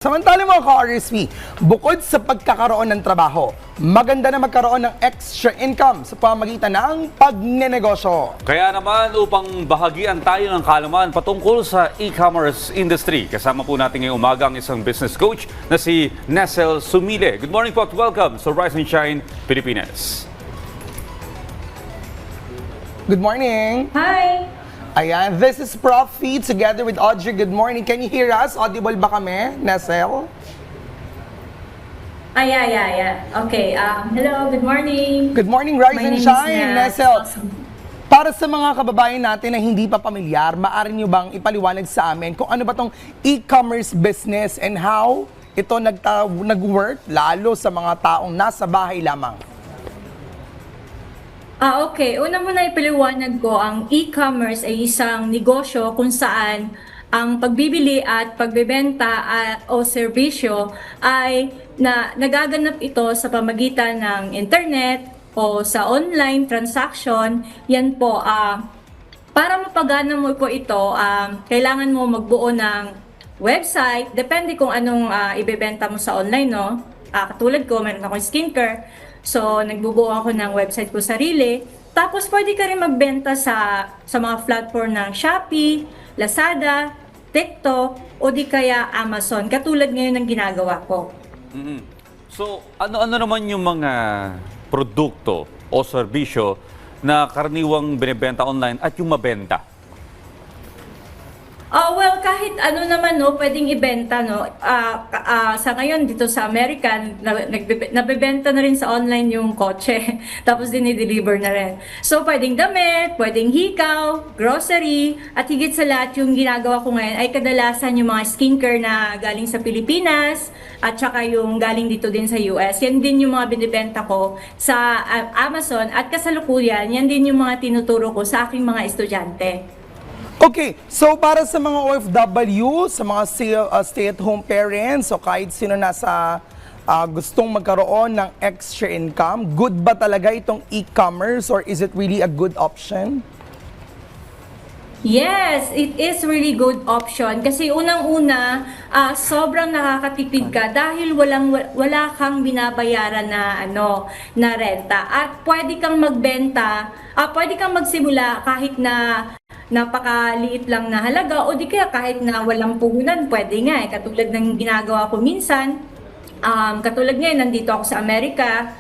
Samantala mga ka-RSP, bukod sa pagkakaroon ng trabaho, maganda na magkaroon ng extra income sa pamamagitan ng pagnenegosyo. Kaya naman upang bahagian tayo ng kaalaman patungkol sa e-commerce industry, kasama po natin ngayong umaga ang isang business coach na si Nessel Sumile. Good morning po at welcome sa Rise and Shine Pilipinas. Good morning! Hi! Ayan, this is Prof. Fee together with Audrey. Good morning. Can you hear us? Audible ba kami, Nessel? Yeah. Okay, hello, good morning. Good morning, Rise My and name is Shine, Ness. Nessel. Awesome. Para sa mga kababayan natin na hindi pa pamilyar, maaari nyo bang ipaliwanag sa amin kung ano ba tong e-commerce business and how ito nag-work lalo sa mga taong nasa bahay lamang? Okay. Una muna ipaliwanag ko, ang e-commerce ay isang negosyo kung saan ang pagbibili at pagbebenta o serbisyo ay nagaganap ito sa pamagitan ng internet o sa online transaction. Yan po, para mapagana mo po ito, kailangan mo magbuo ng website. Depende kung anong ibebenta mo sa online, no? Katulad ko, meron akong skincare. So, nagbubuo ako ng website ko sarili. Tapos, pwede ka rin magbenta sa mga platform ng Shopee, Lazada, TikTok, o di kaya Amazon. Katulad ngayon ng ginagawa ko. So, ano naman yung mga produkto o serbisyo na karaniwang binibenta online at yung mabenta? Well, kahit ano naman, no, pwedeng ibenta, no. Sa ngayon, dito sa America, nabebenta na rin sa online yung kotse. Tapos dinideliver na rin. So, pwedeng damit, pwedeng hikaw, grocery, at higit sa lahat yung ginagawa ko ngayon ay kadalasan yung mga skincare na galing sa Pilipinas, at saka yung galing dito din sa US. Yan din yung mga binibenta ko sa Amazon, at kasalukuyan, yan din yung mga tinuturo ko sa aking mga estudyante. Okay, so para sa mga OFW, sa mga stay-at-home parents o kahit sino nasa gustong magkaroon ng extra income, good ba talaga itong e-commerce or is it really a good option? Yes, it is really good option kasi unang-una, sobrang nakakatipid ka dahil wala kang binabayaran na renta, at pwede kang magbenta, pwede kang magsimula kahit na napakaliit lang na halaga o di kaya kahit na walang puhunan, pwede nga katulad ng ginagawa ko minsan. Katulad ngayon, nandito ako sa Amerika,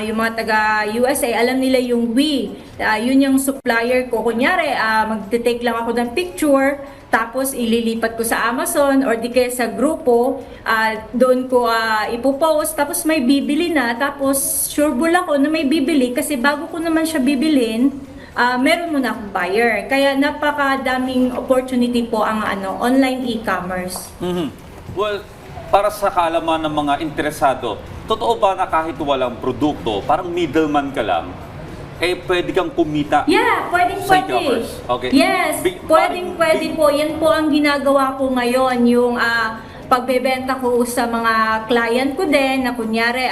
yung mga taga-USA, alam nila yung We. Yun yung supplier ko. Kunyari, magte-take lang ako ng picture, tapos ililipat ko sa Amazon or di kaya sa grupo, doon ko ipopost, tapos may bibili na, tapos sureball ako na may bibili kasi bago ko naman siya bibilin, meron mo na akong buyer. Kaya napakadaming opportunity po ang online e-commerce. Well, para sa kaalaman ng mga interesado, totoo ba na kahit walang produkto, parang middleman ka lang, pwede kang kumita sa e-commerce? Okay. Yes, pwede po. Yan po ang ginagawa ko ngayon, yung pagbebenta ko sa mga client ko din na kunyari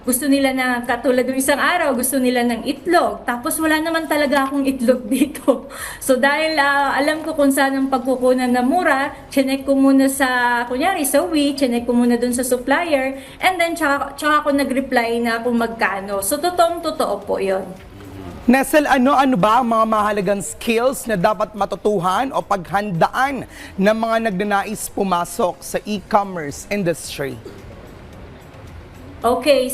gusto nila na katulad ng isang araw, gusto nila ng itlog. Tapos wala naman talaga akong itlog dito. So dahil alam ko kung saan ang pagkukunan na mura, chinek ko muna sa, kunyari sa We, chinek ko muna dun sa supplier, and then tsaka ako nag-reply na kung magkano. So totoo po yun. Nessel, ano ba ang mga mahalagang skills na dapat matutuhan o paghandaan ng mga nagnanais pumasok sa e-commerce industry? Okay,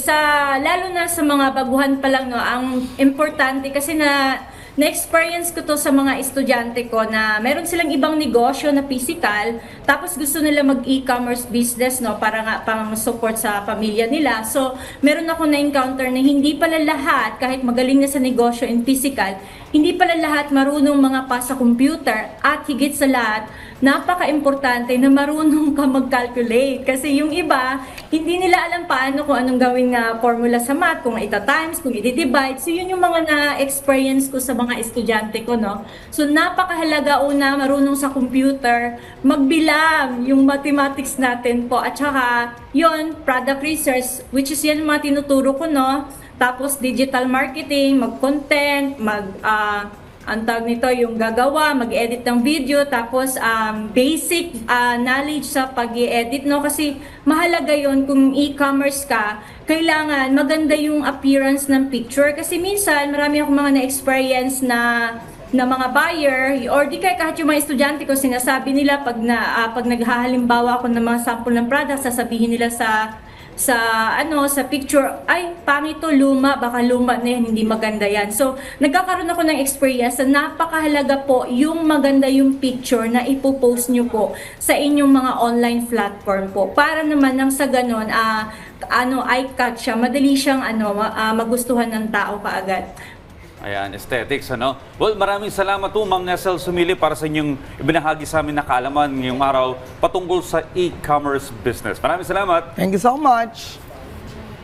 lalo na sa mga baguhan pa lang, no, ang importante kasi na-experience ko to sa mga estudyante ko na meron silang ibang negosyo na physical, tapos gusto nila mag-e-commerce business, no, para nga pang support sa pamilya nila. So, meron ako na-encounter na hindi pala lahat, kahit magaling na sa negosyo in physical, hindi pala lahat marunong mga pa sa computer, at higit sa lahat, napaka-importante na marunong ka mag-calculate. Kasi yung iba, hindi nila alam paano kung anong gawin na formula sa math, kung ita-times, kung iti-divide. So yun yung mga na-experience ko sa mga estudyante ko, no? So napakahalaga, una, marunong sa computer, magbilang yung mathematics natin po. At saka, yun, product research, which is yan yung mga tinuturo ko, no? Tapos digital marketing, mag-content, ang tawag nito, yung gagawa, mag-edit ng video, tapos basic knowledge sa pag-i-edit, no? Kasi mahalaga yon kung e-commerce ka, kailangan maganda yung appearance ng picture. Kasi minsan, marami akong mga na-experience na mga buyer, or di kaya kahit yung mga estudyante ko, sinasabi nila pag naghahalimbawa ako ng mga sample ng product, sasabihin nila sa picture, ay, pangit to, luma, baka luma na yan, hindi maganda yan. So, nagkakaroon ako ng experience na napakahalaga po yung maganda yung picture na ipopost nyo po sa inyong mga online platform po. Para naman nang sa ganon, eye-catch siya, madali siyang magustuhan ng tao kaagad. Ayan, aesthetics, ano? Well, maraming salamat po, Ma'am Nessel Sumili, para sa inyong ibinahagi sa amin na kaalaman ngayong araw patungkol sa e-commerce business. Maraming salamat. Thank you so much.